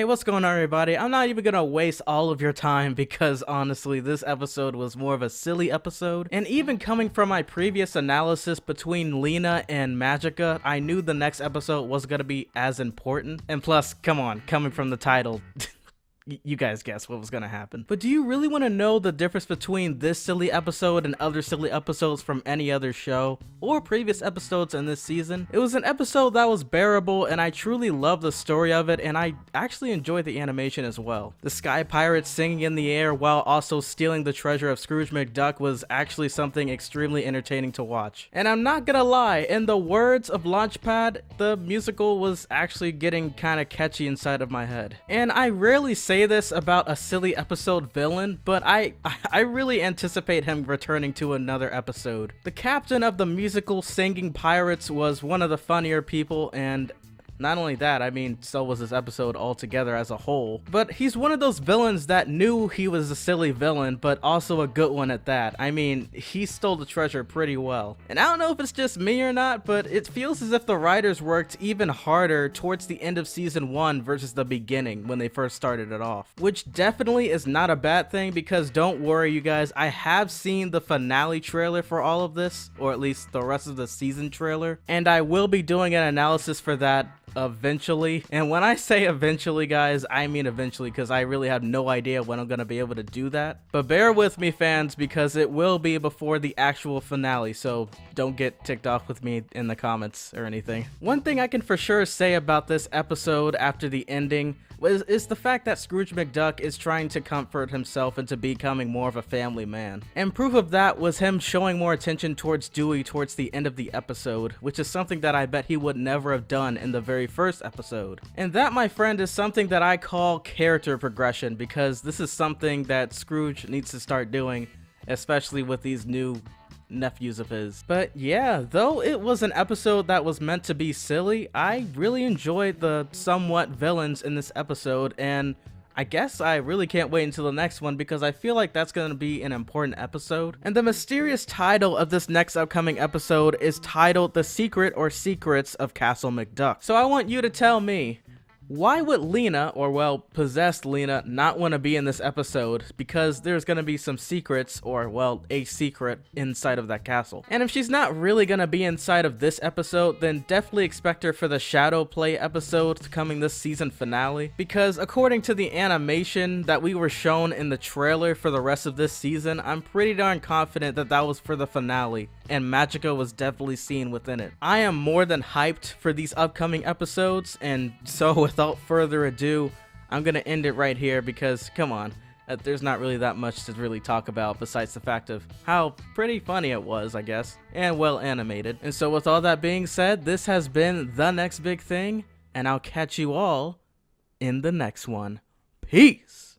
Hey, what's going on, everybody? I'm not even gonna waste all of your time because honestly, this episode was more of a silly episode. And even coming from my previous analysis between Lena and Magica, I knew the next episode was gonna be as important. And plus, come on, coming from the title, you guys guessed what was gonna happen. But do you really want to know the difference between this silly episode and other silly episodes from any other show or previous episodes in this season? It was an episode that was bearable, and I truly loved the story of it, and I actually enjoyed the animation as well. The sky pirates singing in the air while also stealing the treasure of Scrooge McDuck was actually something extremely entertaining to watch. And I'm not gonna lie, in the words of Launchpad, the musical was actually getting kinda catchy inside of my head. And I rarely say this about a silly episode villain, but I really anticipate him returning to another episode. The captain of the musical singing pirates was one of the funnier people, and not only that, I mean, so was this episode altogether as a whole. But he's one of those villains that knew he was a silly villain, but also a good one at that. I mean, he stole the treasure pretty well. And I don't know if it's just me or not, but it feels as if the writers worked even harder towards the end of season 1 versus the beginning when they first started it off. Which definitely is not a bad thing, because don't worry you guys, I have seen the finale trailer for all of this, or at least the rest of the season trailer, and I will be doing an analysis for that eventually. And when I say eventually, guys, I mean eventually, because I really have no idea when I'm gonna be able to do that. But bear with me, fans, because it will be before the actual finale, so don't get ticked off with me in the comments or anything. One thing I can for sure say about this episode after the ending is the fact that Scrooge McDuck is trying to comfort himself into becoming more of a family man. And proof of that was him showing more attention towards Dewey towards the end of the episode, which is something that I bet he would never have done in the very first episode. And that, my friend, is something that I call character progression, because this is something that Scrooge needs to start doing, especially with these new nephews of his. But yeah, though it was an episode that was meant to be silly, I really enjoyed the somewhat villains in this episode, and I guess I really can't wait until the next one, because I feel like that's going to be an important episode. And the mysterious title of this next upcoming episode is titled The Secret or Secrets of Castle McDuck. So I want you to tell me, why would Lena, or well, possessed Lena, not want to be in this episode? Because there's going to be some secrets, or well, a secret inside of that castle. And if she's not really going to be inside of this episode, then definitely expect her for the Shadow Play episode coming this season finale. Because according to the animation that we were shown in the trailer for the rest of this season, I'm pretty darn confident that that was for the finale, and Magica was definitely seen within it. I am more than hyped for these upcoming episodes, and so without further ado, I'm gonna end it right here, because come on, there's not really that much to really talk about besides the fact of how pretty funny it was, I guess, and well animated. And so with all that being said, this has been The Next Big Thing, and I'll catch you all in the next one. Peace!